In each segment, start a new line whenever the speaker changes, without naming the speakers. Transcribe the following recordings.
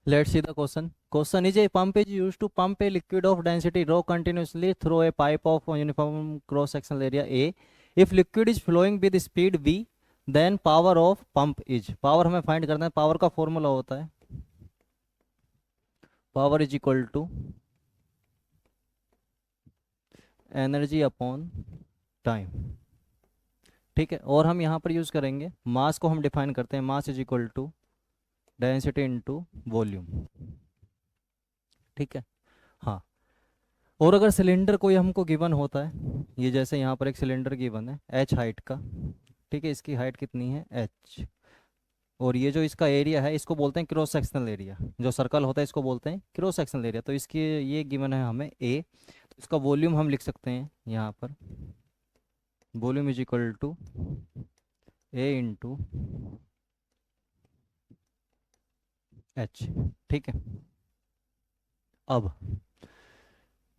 Let's see the question. Question is a pump is used to pump a liquid of density rho continuously through a pipe of uniform cross sectional area A. If liquid is flowing with speed V, then power of pump is. Power हमें find करना है. Power का formula होता है power is equal to energy upon time. ठीक है, और हम यहाँ पर यूज करेंगे मास को. हम डिफाइन करते हैं mass is equal to density into volume. ठीक है. हाँ, और अगर सिलेंडर कोई हमको गिवन होता है, ये जैसे यहाँ पर एक सिलेंडर गिवन है एच हाइट का. ठीक है, इसकी हाइट कितनी है एच, और ये जो इसका एरिया है इसको बोलते हैं क्रॉस सेक्शनल एरिया. जो सर्कल होता है इसको बोलते हैं क्रॉस सेक्शनल एरिया. तो इसकी ये गिवन है हमें ए. तो इसका वॉल्यूम हम लिख सकते हैं यहाँ पर volume is equal to A into H. ठीक है. अब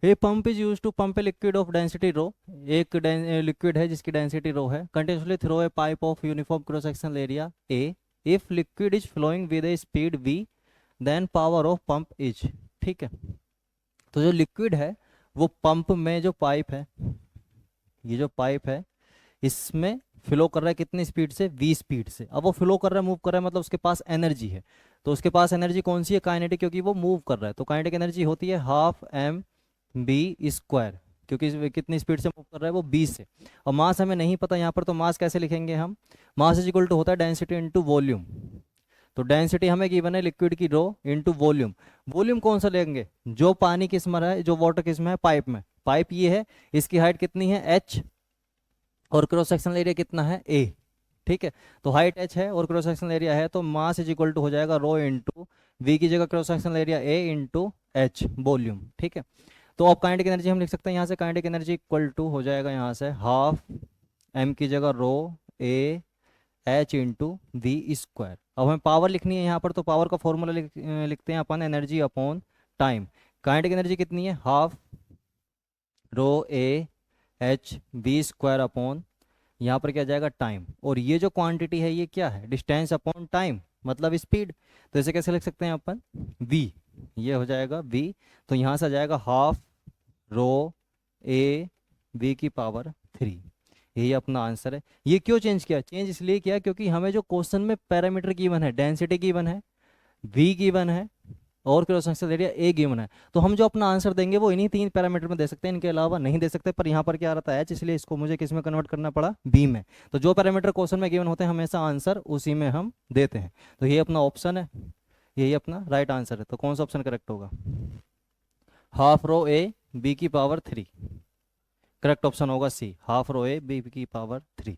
a pump is use to pump a liquid of density rho. एक लिक्विड है जिसकी डेंसिटी रो है. Continuously through a pipe of uniform cross sectional area A. If liquid is flowing with a speed V, then power of pump is. ठीक है. तो जो liquid है वो पंप में जो पाइप है, ये जो पाइप है इसमें फ्लो कर रहा है कितनी स्पीड से, वी स्पीड से. अब वो फ्लो कर रहा है, मूव कर रहा है, मतलब उसके पास एनर्जी है. तो उसके पास एनर्जी कौन सी है, काइनेटिक, क्योंकि वो मूव कर रहा है. तो काइनेटिक एनर्जी होती है हाफ एम बी स्क्वायर, क्योंकि कितनी स्पीड से मूव कर रहा है वो बी से. और मास हमें नहीं पता यहाँ पर, तो मास कैसे लिखेंगे हम. मास इज इक्वल टू होता है डेंसिटी इनटू वॉल्यूम. तो डेंसिटी हमें गिवन है लिक्विड की रो इनटू वॉल्यूम. वॉल्यूम कौन सा लेंगे, जो पानी किस में है, जो वाटर किस में है, पाइप में. पाइप ये है, इसकी हाइट कितनी है एच, और क्रॉस सेक्शनल एरिया कितना है ए. ठीक है. तो हाइट एच है और क्रॉस सेक्शनल एरिया है, तो मास इज इक्वल टू हो जाएगा रो इंटू वी की जगह क्रॉस सेक्शनल एरिया ए इंटू एच वॉल्यूम. ठीक है. तो अब काइनेटिक एनर्जी हम लिख सकते हैं यहाँ से. काइनेटिक एनर्जी इक्वल टू हो जाएगा यहाँ से हाफ एम की जगह rho A H into V square. अब हमें पावर लिखनी है यहाँ पर, तो पावर का फॉर्मूला लिखते हैं अपन energy upon time. Kinetic energy कितनी है half rho A H V square upon यहाँ पर क्या जाएगा टाइम. और ये जो क्वांटिटी है ये क्या है, डिस्टेंस अपॉन टाइम, मतलब स्पीड. तो इसे कैसे लिख सकते हैं अपन, v. ये हो जाएगा v. तो यहाँ से आ जाएगा हाफ रो ए वी की पावर 3. यही अपना आंसर है. ये क्यों चेंज किया, चेंज इसलिए किया क्योंकि हमें जो क्वेश्चन में पैरामीटर गिवन है, डेंसिटी गिवन है, v गिवन है, और क्रॉस सेक्शनल एरिया ए गिवन है. तो हम जो अपना आंसर देंगे वो इन्हीं 3 पैरामीटर में दे सकते हैं, इनके अलावा नहीं दे सकते. पर यहाँ पर क्या रहता है एच, इसलिए इसको मुझे किस में कन्वर्ट करना पड़ा, बी में. तो जो पैरामीटर क्वेश्चन में गिवन होते हैं हमेशा आंसर उसी में हम देते हैं. तो ये अपना ऑप्शन है, यही अपना राइट आंसर है. तो कौन सा ऑप्शन करेक्ट होगा, हाफ रो ए बी की पावर 3. करेक्ट ऑप्शन होगा सी, हाफ रो ए बी की पावर 3.